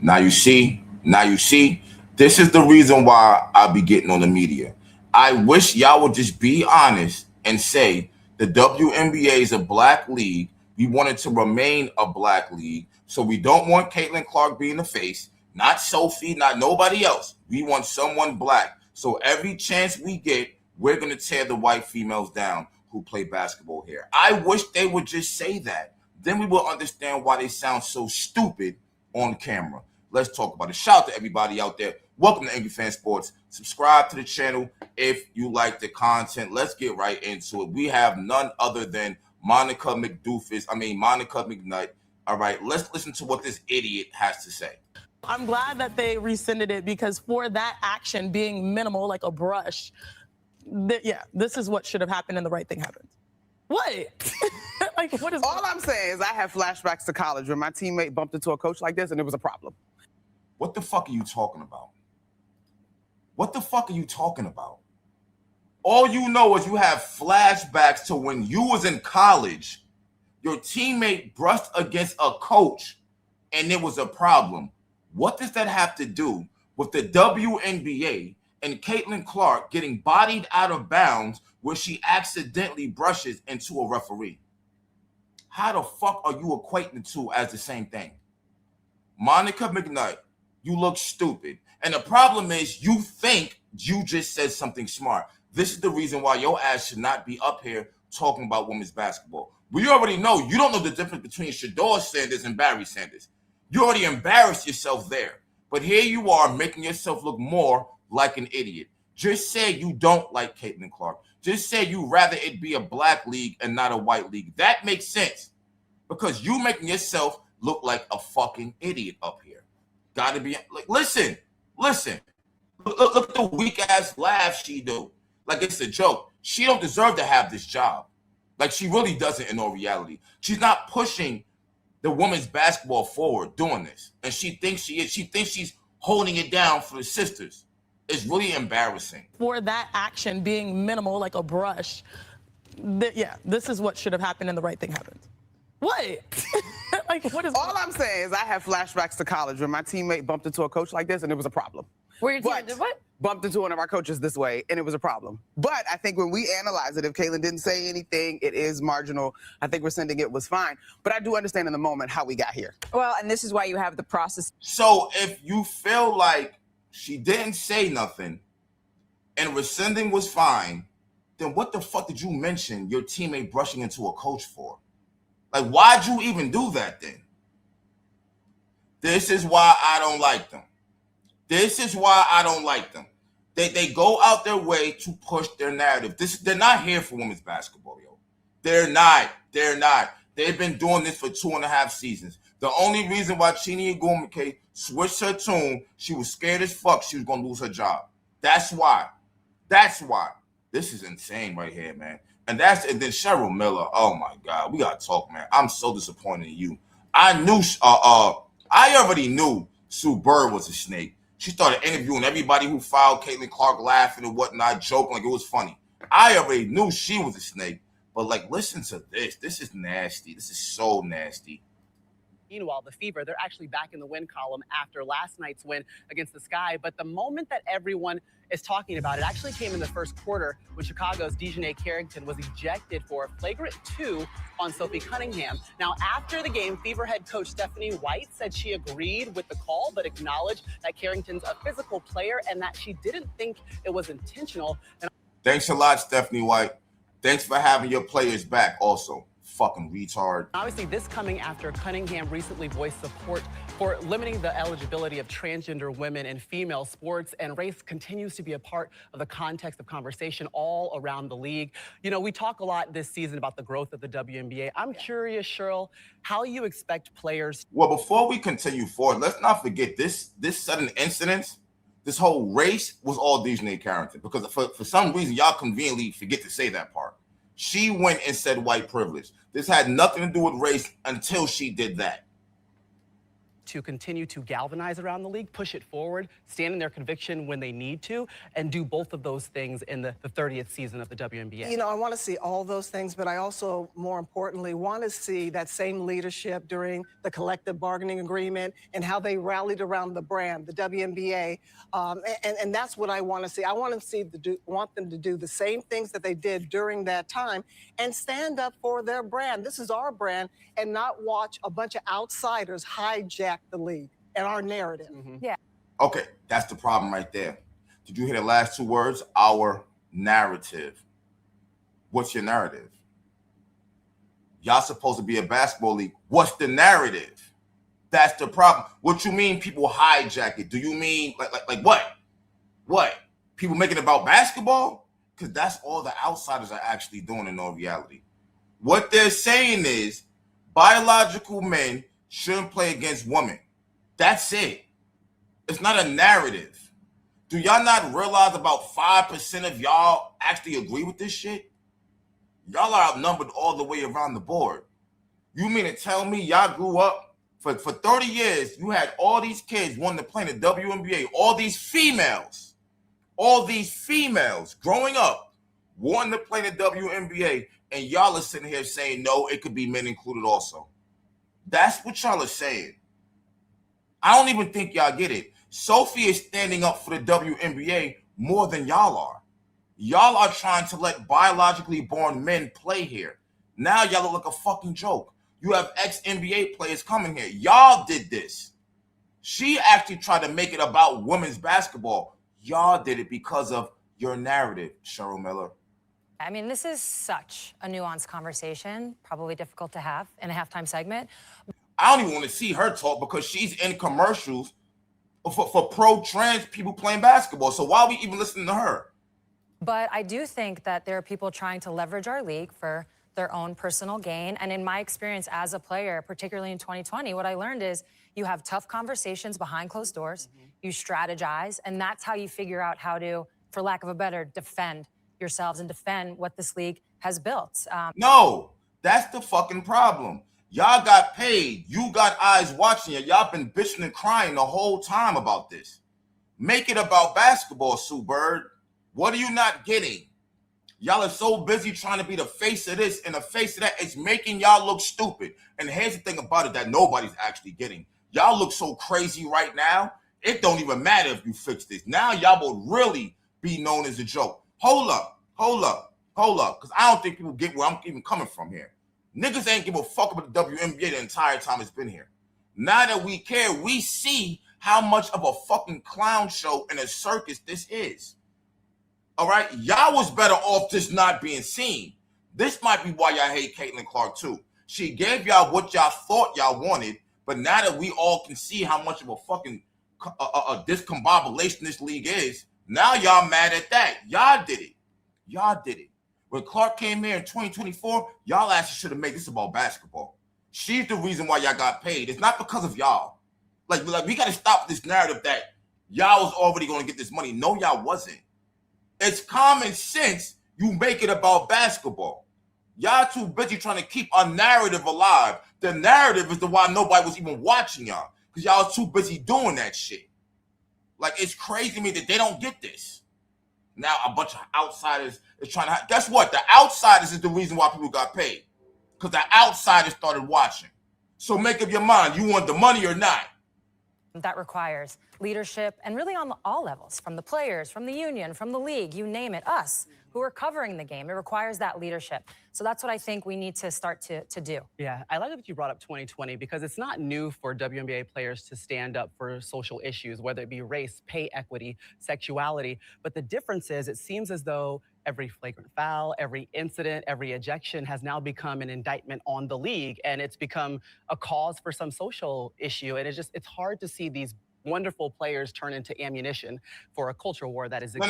Now you see, this is the reason why I be getting on the media. I wish y'all would just be honest and say the WNBA is a black league. We want it to remain a black league. So we don't want Caitlin Clark being the face, not Sophie, not nobody else. We want someone black. So every chance we get, we're going to tear the white females down who play basketball here. I wish they would just say that. Then we will understand why they sound so stupid on camera. Let's talk about it. Shout out to everybody out there. Welcome to Angry Fan Sports. Subscribe to the channel if you like the content. Let's get right into it. We have none other than Monica McNutt. All right, let's listen to what this idiot has to say. I'm glad that they rescinded it because for that action being minimal, like a brush, this is what should have happened and the right thing happened. What? Like, what is all I'm saying is I have flashbacks to college where my teammate bumped into a coach like this and it was a problem. What the fuck are you talking about? What the fuck are you talking about? All you know is you have flashbacks to when you was in college, your teammate brushed against a coach and it was a problem. What does that have to do with the WNBA and Caitlin Clark getting bodied out of bounds where she accidentally brushes into a referee? How the fuck are you equating the two as the same thing? Monica McNutt, you look stupid. And the problem is you think you just said something smart. This is the reason why your ass should not be up here talking about women's basketball. We already know you don't know the difference between Shedeur Sanders and Barry Sanders. You already embarrassed yourself there. But here you are making yourself look more like an idiot. Just say you don't like Caitlin Clark. Just say you rather it be a black league and not a white league. That makes sense because you making yourself look like a fucking idiot up here. Gotta be like, listen. Look at the weak ass laugh she do. Like it's a joke. She don't deserve to have this job. Like she really doesn't in all reality. She's not pushing the women's basketball forward doing this. And she thinks she is. She thinks she's holding it down for the sisters. It's really embarrassing. For that action being minimal, like a brush, this is what should have happened and the right thing happened. What? Like, what is all I'm saying is I have flashbacks to college where my teammate bumped into a coach like this and it was a problem. Where your teammate did what? Bumped into one of our coaches this way and it was a problem. But I think when we analyze it, if Caitlin didn't say anything, it is marginal. I think rescinding it was fine. But I do understand in the moment how we got here. Well, and this is why you have the process. So if you feel like she didn't say nothing and rescinding was fine, then what the fuck did you mention your teammate brushing into a coach for? Like, why'd you even do that then? This is why I don't like them. This is why I don't like them. They go out their way to push their narrative. They're not here for women's basketball, yo. They're not. They've been doing this for 2.5 seasons. The only reason why Chini Agumake switched her tune, she was scared as fuck she was going to lose her job. That's why. This is insane right here, man. And then Cheryl Miller. Oh my God, we gotta talk, man. I'm so disappointed in you. I already knew Sue Bird was a snake. She started interviewing everybody who fouled Caitlin Clark, laughing and whatnot, joking like it was funny. I already knew she was a snake. But like, listen to this. This is nasty. This is so nasty. Meanwhile, the Fever, they're actually back in the win column after last night's win against the Sky. But the moment that everyone is talking about it actually came in the first quarter when Chicago's Dejanay Carrington was ejected for a flagrant 2 on Sophie Cunningham. Now, after the game, Fever head coach Stephanie White said she agreed with the call, but acknowledged that Carrington's a physical player and that she didn't think it was intentional. Thanks a lot, Stephanie White. Thanks for having your players back also. Fucking retard. Obviously, this coming after Cunningham recently voiced support for limiting the eligibility of transgender women in female sports, and race continues to be a part of the context of conversation all around the league. You know, we talk a lot this season about the growth of the WNBA. I'm curious, Cheryl, how you expect players. Well, before we continue forward, let's not forget this sudden incident, this whole race was all Dejanay Carrington, because for some reason, y'all conveniently forget to say that part. She went and said white privilege. This had nothing to do with race until she did that. to continue to galvanize around the league, push it forward, stand in their conviction when they need to, and do both of those things in the 30th season of the WNBA? You know, I want to see all those things, but I also, more importantly, want to see that same leadership during the collective bargaining agreement and how they rallied around the brand, the WNBA, and that's what I want to see. I want them to do the same things that they did during that time and stand up for their brand. This is our brand, and not watch a bunch of outsiders hijack the league and our narrative. Yeah. Okay, that's the problem right there. Did you hear the last two words? Our narrative. What's your narrative? Y'all supposed to be a basketball league. What's the narrative? That's the problem. What you mean people hijack it? Do you mean like what? What? People making it about basketball? Because that's all the outsiders are actually doing in all reality. What they're saying is biological men shouldn't play against women. That's it. It's not a narrative. Do y'all not realize about 5% of y'all actually agree with this shit? Y'all are outnumbered all the way around the board. You mean to tell me y'all grew up for 30 years, you had all these kids wanting to play in the WNBA, all these females growing up wanting to play in the WNBA, and y'all are sitting here saying, no, it could be men included also. That's what y'all are saying. I don't even think y'all get it. Sophie is standing up for the WNBA more than y'all are. Y'all are trying to let biologically born men play here. Now y'all look like a fucking joke. You have ex-NBA players coming here. Y'all did this. She actually tried to make it about women's basketball. Y'all did it because of your narrative, Cheryl Miller. I mean, this is such a nuanced conversation, probably difficult to have in a halftime segment. I don't even want to see her talk because she's in commercials for pro-trans people playing basketball. So why are we even listening to her? But I do think that there are people trying to leverage our league for their own personal gain. And in my experience as a player, particularly in 2020, what I learned is you have tough conversations behind closed doors, you strategize, and that's how you figure out how to, for lack of a better, defend yourselves and defend what this league has built. No, that's the fucking problem. Y'all got paid. You got eyes watching you. Y'all been bitching and crying the whole time about this. Make it about basketball, Sue Bird. What are you not getting? Y'all are so busy trying to be the face of this and the face of that. It's making y'all look stupid. And here's the thing about it that nobody's actually getting. Y'all look so crazy right now. It don't even matter if you fix this. Now y'all will really be known as a joke. Hold up. Because I don't think people get where I'm even coming from here. Niggas ain't give a fuck about the WNBA the entire time it's been here. Now that we care, we see how much of a fucking clown show and a circus this is. All right? Y'all was better off just not being seen. This might be why y'all hate Caitlin Clark too. She gave y'all what y'all thought y'all wanted, but now that we all can see how much of a fucking discombobulation this league is, now y'all mad at that. Y'all did it. When Clark came here in 2024, y'all actually should have made this about basketball. She's the reason why y'all got paid. It's not because of y'all. Like we got to stop this narrative that y'all was already going to get this money. No, y'all wasn't. It's common sense you make it about basketball. Y'all too busy trying to keep a narrative alive. The narrative is the why nobody was even watching y'all because y'all was too busy doing that shit. Like, it's crazy to me that they don't get this. Now a bunch of outsiders is trying to... Guess what? The outsiders is the reason why people got paid. Because the outsiders started watching. So make up your mind. You want the money or not? That requires leadership and really on all levels, from the players, from the union, from the league, you name it, us who are covering the game. It requires that leadership. So that's what I think we need to start to do. Yeah, I like that you brought up 2020 because it's not new for WNBA players to stand up for social issues, whether it be race, pay equity, sexuality. But the difference is it seems as though every flagrant foul, every incident, every ejection has now become an indictment on the league, and it's become a cause for some social issue. And it's hard to see these wonderful players turn into ammunition for a culture war that is... No.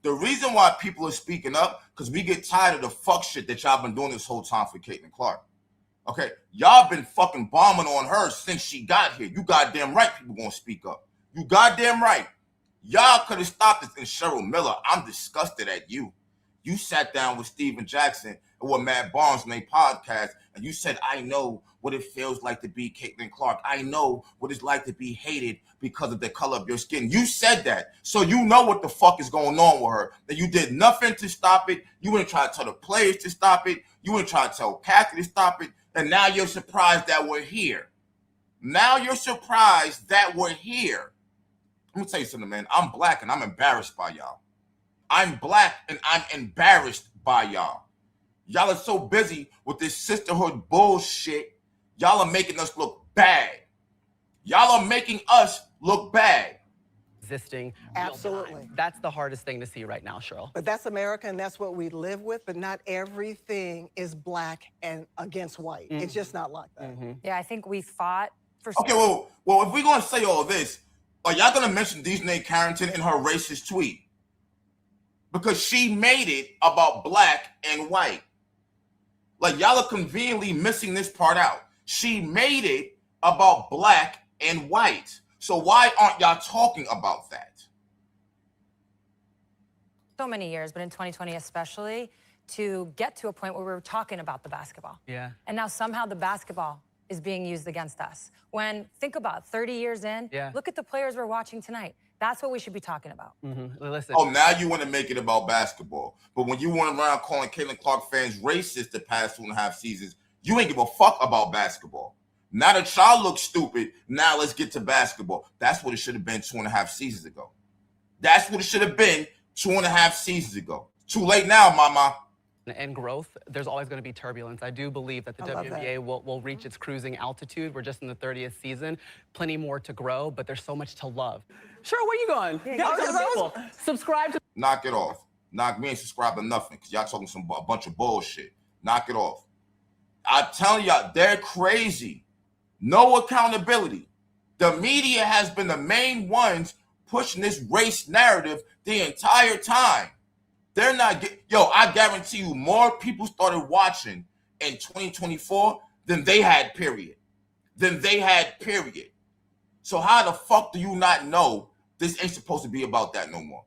The reason why people are speaking up, because we get tired of the fuck shit that y'all been doing this whole time for Caitlin Clark. Okay? Y'all been fucking bombing on her since she got here. You goddamn right people gonna speak up. You goddamn right. Y'all could have stopped this. And Cheryl Miller, I'm disgusted at you. You sat down with Steven Jackson with Matt Barnes on their podcast, and you said, I know what it feels like to be Caitlin Clark. I know what it's like to be hated because of the color of your skin. You said that. So you know what the fuck is going on with her. That you did nothing to stop it. You wouldn't try to tell the players to stop it. You wouldn't try to tell Kathy to stop it. And now you're surprised that we're here. Now you're surprised that we're here. Let me tell you something, man. I'm black and I'm embarrassed by y'all. I'm black and I'm embarrassed by y'all. Y'all are so busy with this sisterhood bullshit. Y'all are making us look bad. Y'all are making us look bad. Existing. Absolutely. That's the hardest thing to see right now, Cheryl. But that's America, and that's what we live with. But not everything is black and against white. It's just not like that. Yeah, I think we fought for. Okay, well, if we're going to say all this, are y'all going to mention Dejanay Carrington in her racist tweet? Because she made it about black and white. Like, y'all are conveniently missing this part out. She made it about black and white. So why aren't y'all talking about that? So many years, but in 2020 especially, to get to a point where we were talking about the basketball. Yeah. And now somehow the basketball is being used against us. When, think about 30 years in, look at the players we're watching tonight. That's what we should be talking about. Listen. Oh, now you want to make it about basketball. But when you went around calling Caitlin Clark fans racist the past 2.5 seasons, you ain't give a fuck about basketball. Now that y'all look stupid, now let's get to basketball. That's what it should have been 2.5 seasons ago. That's what it should have been 2.5 seasons ago. Too late now, mama. And growth, there's always going to be turbulence. I do believe that the WNBA will reach its cruising altitude. We're just in the 30th season. Plenty more to grow, but there's so much to love. Sure, where you going? Subscribe to... Knock it off. We ain't subscribed to nothing because y'all talking a bunch of bullshit. Knock it off. I'm telling y'all, they're crazy. No accountability. The media has been the main ones pushing this race narrative the entire time. They're not I guarantee you more people started watching in 2024 than they had, period. So how the fuck do you not know this ain't supposed to be about that no more?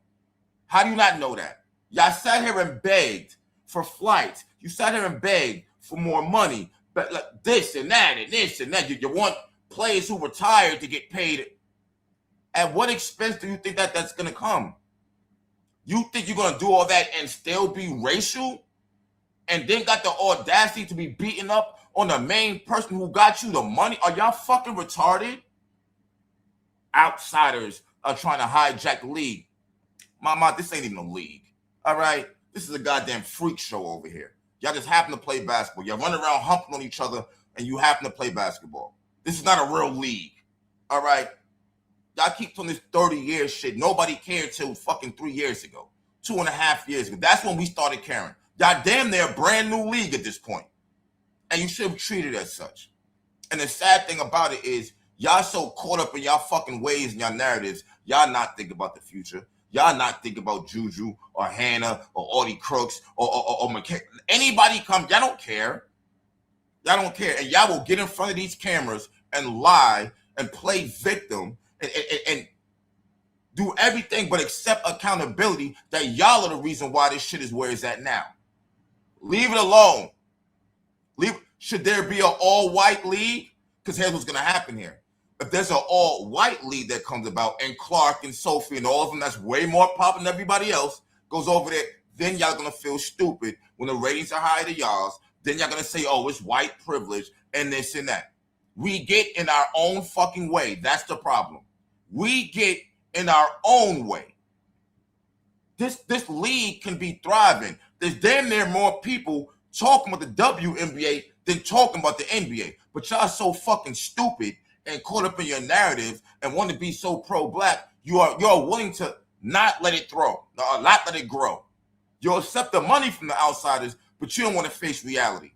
How do you not know that? Y'all sat here and begged for flights. You sat here and begged for more money. But like this and that and this and that. You want players who retired to get paid. At what expense do you think that's going to come? You think you're going to do all that and still be racial? And then got the audacity to be beating up on the main person who got you the money? Are y'all fucking retarded? Outsiders are trying to hijack the league. Mama, this ain't even a league. All right? This is a goddamn freak show over here. Y'all just happen to play basketball. Y'all run around humping on each other and you happen to play basketball. This is not a real league. All right? Y'all keep doing this 30-year shit. Nobody cared till fucking 3 years ago. 2.5 years ago. That's when we started caring. Y'all damn near a brand new league at this point. And you should have treated it as such. And the sad thing about it is y'all so caught up in y'all fucking ways and y'all narratives, y'all not thinking about the future. Y'all not thinking about Juju or Hannah or Audie Crooks or McKay. Anybody come, y'all don't care. Y'all don't care. And y'all will get in front of these cameras and lie and play victim and do everything but accept accountability that y'all are the reason why this shit is where it's at now. Leave it alone. Should there be an all-white league? Because here's what's going to happen here. If there's an all-white league that comes about and Clark and Sophie and all of them that's way more popular than everybody else goes over there, then y'all going to feel stupid when the ratings are higher than y'all's. Then y'all going to say, oh, it's white privilege and this and that. We get in our own fucking way. That's the problem. We get in our own way. This league can be thriving. There's damn near more people talking about the WNBA than talking about the NBA. But y'all so fucking stupid and caught up in your narrative and want to be so pro-black, you're willing to not let it not let it grow. You'll accept the money from the outsiders, but you don't want to face reality.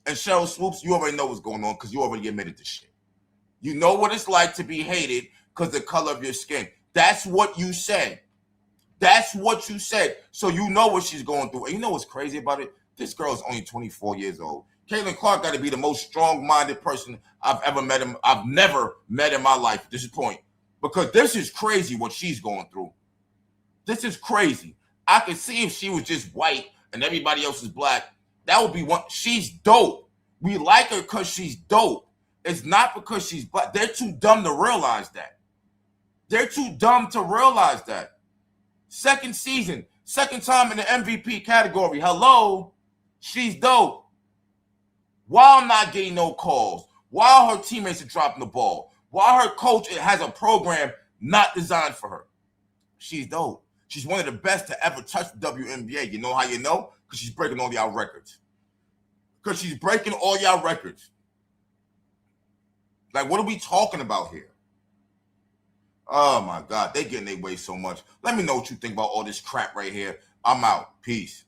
And Cheryl Swoops, you already know what's going on because you already admitted to shit. You know what it's like to be hated because of the color of your skin. That's what you said. So you know what she's going through. And you know what's crazy about it? This girl is only 24 years old. Caitlin Clark got to be the most strong-minded person I've never met in my life at this point. Because this is crazy what she's going through. This is crazy. I could see if she was just white and everybody else is black, That would be one. She's dope. We like her because she's dope. It's not because she's black. They're too dumb to realize that. They're too dumb to realize that. Second season, second time in the MVP category. Hello, she's dope. While not getting no calls, while her teammates are dropping the ball, while her coach has a program not designed for her. She's dope. She's one of the best to ever touch the WNBA. You know how you know? Because she's breaking all y'all records. Because she's breaking all y'all records. Like, what are we talking about here? Oh, my God. They getting their way so much. Let me know what you think about all this crap right here. I'm out. Peace.